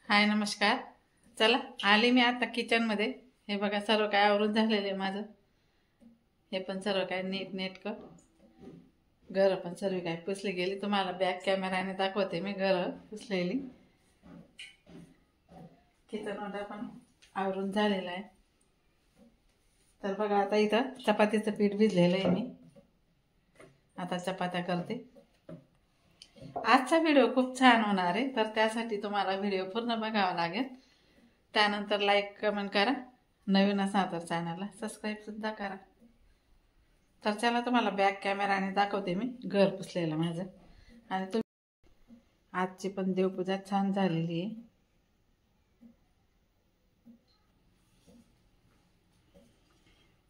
हाय नमस्कार. चला आले मी आता किचनमध्ये. हे बघा सर्व काय आवरून झालेलं आहे माझं. हे पण सर्व काय नीट नेटकं घर पण सर्व काय पुसली गेली. तुम्हाला बॅक कॅमेराने दाखवते मी घर पुसलेली. किचन ओढा पण आवरून झालेला आहे. तर बघा आता इथं चपातीचं पीठ भिजलेलं आहे मी. आता चपात्या करते. आजचा व्हिडिओ खूप छान होणार आहे, तर त्यासाठी तुम्हाला व्हिडिओ पूर्ण बघावा लागेल. त्यानंतर लाईक कमेंट करा. नवीन असाल तर चॅनलला सबस्क्राईब सुद्धा करा. तर चला तुम्हाला बॅक कॅमेराने दाखवते मी घर पुसलेलं माझं. आणि तुम्ही आजची पण देवपूजा छान झालेली आहे.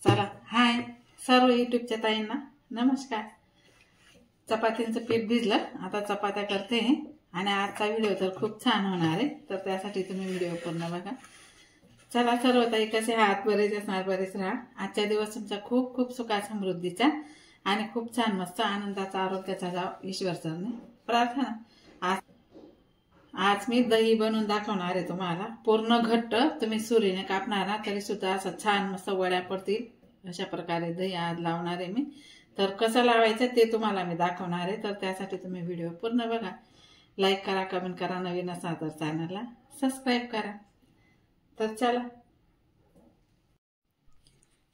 चला हाय सर्व यूट्यूबच्या ताईंना नमस्कार. चपातींचं पीठ भिजलं, आता चपात्या करते. आणि आजचा व्हिडिओ तर खूप छान होणार आहे, तर त्यासाठी तुम्ही व्हिडिओ पूर्ण बघा. चला सर्व ताई कसे आहात? बरेच असणार, बरेच राहा. आजच्या दिवस तुमचा खूप खूप सुखा समृद्धीचा आणि खूप छान मस्त आनंदाचा आरोग्याचा जाव ईश्वरचरणी प्रार्थना. आज मी दही बनवून दाखवणार आहे तुम्हाला. पूर्ण घट्ट तुम्ही सुरीने कापणार ना तरी सुद्धा असं छान मस्त वड्या पडतील. अशा प्रकारे दही आज लावणार आहे मी. तर कसं लावायचं ते तुम्हाला मी दाखवणार आहे, तर त्यासाठी तुम्ही व्हिडिओ पूर्ण बघा. लाईक करा, कमेंट करा. नवीन असाल तर चॅनलला सबस्क्राईब करा. तर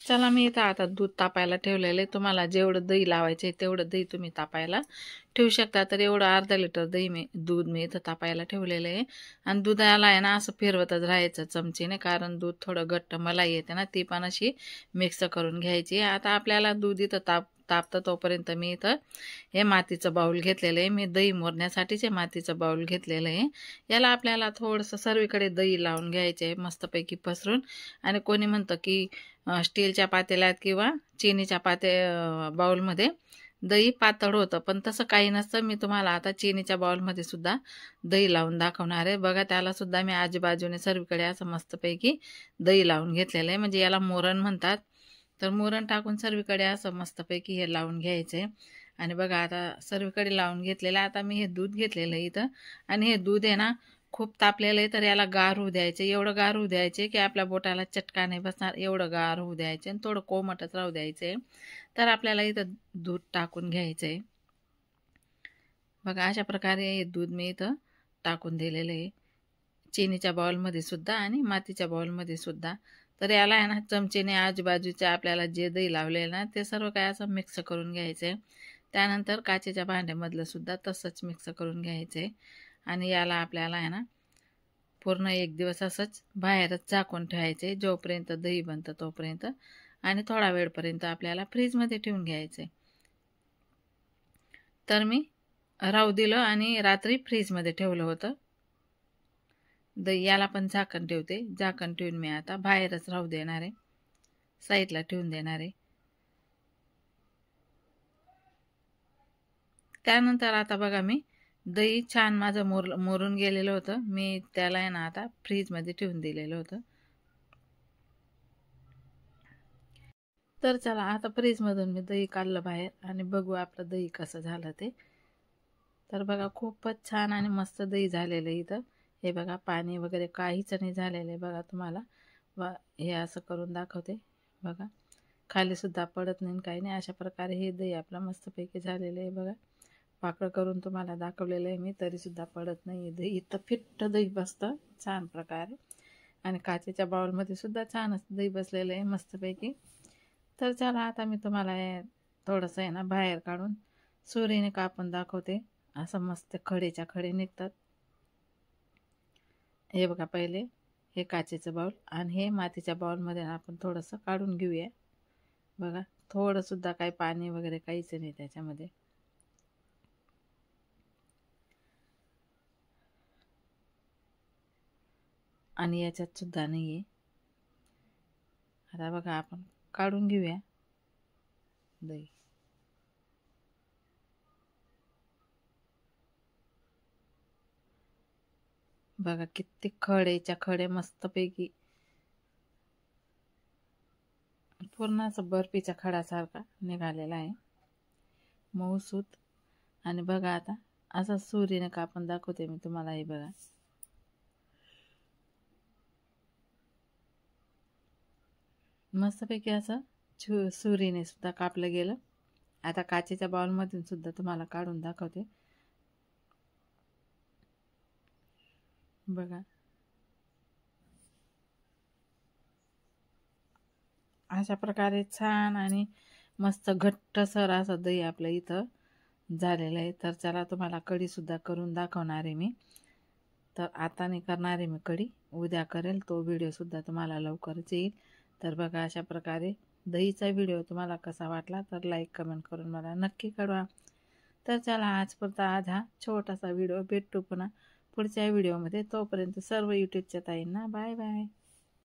चला मी इथं आता दूध तापायला ठेवलेलं आहे. तुम्हाला जेवढं दही लावायचं आहे तेवढं दही तुम्ही तापायला ठेवू शकता. तर एवढं अर्धा लिटर दही दूध मी इथं तापायला ठेवलेलं आहे. आणि दुधाला आहे ना असं फिरवतच राहायचं चमचीने, कारण दूध थोडं घट्ट मलाई येते ना, ती पण अशी मिक्स करून घ्यायची. आता आपल्याला दूध इथं तापतं तोपर्यंत मी इथं हे मातीचं बाऊल घेतलेलं आहे. मी दही मोरण्यासाठीच हे मातीचं बाऊल घेतलेलं आहे. याला आपल्याला थोडंसं सर्वीकडे दही लावून घ्यायचे आहे मस्तपैकी पसरून. आणि कोणी म्हणतं की स्टीलच्या पातेल्यात किंवा चिनीच्या बाउलमध्ये दही पातळ होतं, पण तसं काही नसतं. मी तुम्हाला आता चिनीच्या बाउलमध्ये सुद्धा दही लावून दाखवणार आहे. बघा त्याला सुद्धा मी आजूबाजूने सर्वीकडे असं मस्तपैकी दही लावून घेतलेलं आहे. म्हणजे याला मोरण म्हणतात. तर मोरण टाकून सर्वीकडे असं मस्तपैकी हे लावून घ्यायचं आहे. आणि बघा आता सर्वीकडे लावून घेतलेलं आहे. आता मी हे दूध घेतलेलं आहे इथं. आणि हे दूध आहे ना खूप तापलेलं आहे, तर याला गार होऊ द्यायचे. एवढं गार होऊ द्यायचे की आपल्या बोटाला चटका नाही बसणार, एवढं गार होऊ द्यायचे. आणि थोडं कोमटच राहू द्यायचे. तर आपल्याला इथं दूध टाकून घ्यायचं आहे. बघा अशा प्रकारे हे दूध मी इथं टाकून दिलेलं आहे, चिनीच्या बाउलमध्ये सुद्धा आणि मातीच्या बाउलमध्ये सुद्धा. तर याला आहे ना चमचेने आजूबाजूचे आपल्याला जे दही लावलेलं ना ते सर्व काय असं मिक्स करून घ्यायचं आहे. त्यानंतर काचेच्या भांड्यामधलं सुद्धा तसंच मिक्स करून घ्यायचं आहे. आणि याला आपल्याला आहे ना पूर्ण एक दिवस असंच बाहेरच झाकून ठेवायचे जोपर्यंत दही बनतं तोपर्यंत. आणि थोडा वेळपर्यंत आपल्याला फ्रीजमध्ये ठेवून घ्यायचे. तर मी राहू दिलं आणि रात्री फ्रीजमध्ये ठेवलं होतं दही. याला पण झाकण ठेवते. झाकण ठेवून मी आता बाहेरच राहू देणार आहे, साईडला ठेवून देणार आहे. त्यानंतर आता बघा मी दही छान माझं मोरून गेलेलं होतं. मी त्याला आहे ना आता फ्रीजमध्ये ठेवून दिलेलं होतं. तर चला आता फ्रीजमधून मी दही काढलं बाहेर आणि बघू आपलं दही कसं झालं ते. तर बघा खूपच छान आणि मस्त दही झालेलं आहे इथं. हे बघा पाणी वगैरे काहीच नाही झालेलं आहे. बघा तुम्हाला हे असं करून दाखवते. बघा खाली सुद्धा पडत नाही काही नाही. अशा प्रकारे हे दही आपलं मस्तपैकी झालेलं आहे. बघा पाकळं करून तुम्हाला दाखवलेलं आहे मी, तरी सुद्धा पडत नाही दही. इथं फिट्ट दही बसतं छान प्रकारे. आणि काचेच्या बाउलमध्ये सुद्धा छानच दही बसलेलं आहे मस्तपैकी. तर चला आता मी तुम्हाला थोडंसं आहे ना बाहेर काढून सुरीने कापून दाखवते. असं मस्त खडेच्या खडे निघतात. हे बघा पहिले हे काचेचं बाउल आणि हे मातीच्या बाउलमध्ये आपण थोडंसं काढून घेऊया. बघा थोडं सुद्धा काही पाणी वगैरे काहीच नाही त्याच्यामध्ये. आणि याच्यात सुद्धा नाही आहे. आता बघा आपण काढून घेऊया दही. बघा किती खडेच्या खडे मस्तपैकी पूर्ण असं बर्फीच्या खडासारखा निघालेला आहे, मऊसूत. आणि बघा आता असं सुरीने कापून दाखवते मी तुम्हाला. हे बघा. आणि याच्यात सुद्धा नाही आहे. आता बघा आपण काढून घेऊया दही. बघा किती खडेच्या खडे मस्तपैकी पूर्ण असं बर्फीच्या खडासारखा निघालेला आहे, मऊसूत. आणि बघा आता असं सुरीने कापून दाखवते मी तुम्हाला. हे बघा. मस्तपैकी असं सुरीने सुद्धा कापलं गेलं. आता काचेच्या बाउलमधून सुद्धा तुम्हाला काढून दाखवते. बघा, अशा प्रकारे छान आणि मस्त घट्टसर असं दही आपलं इथं झालेलं आहे. तर चला, तुम्हाला कढीसुद्धा करून दाखवणार आहे मी. तर आता नाही करणार आहे मी कढी, उद्या करेल. तो व्हिडिओसुद्धा तुम्हाला लवकरच येईल. तर बघा, अशा प्रकारे दहीचा व्हिडिओ तुम्हाला कसा वाटला तर लाईक कमेंट करून मला नक्की कळवा. तर चला, आज हा छोटासा व्हिडिओ. भेटू पुन्हा पुढच्या व्हिडिओमध्ये. तोपर्यंत सर्व यूट्यूबच्या ताईंना बाय बाय.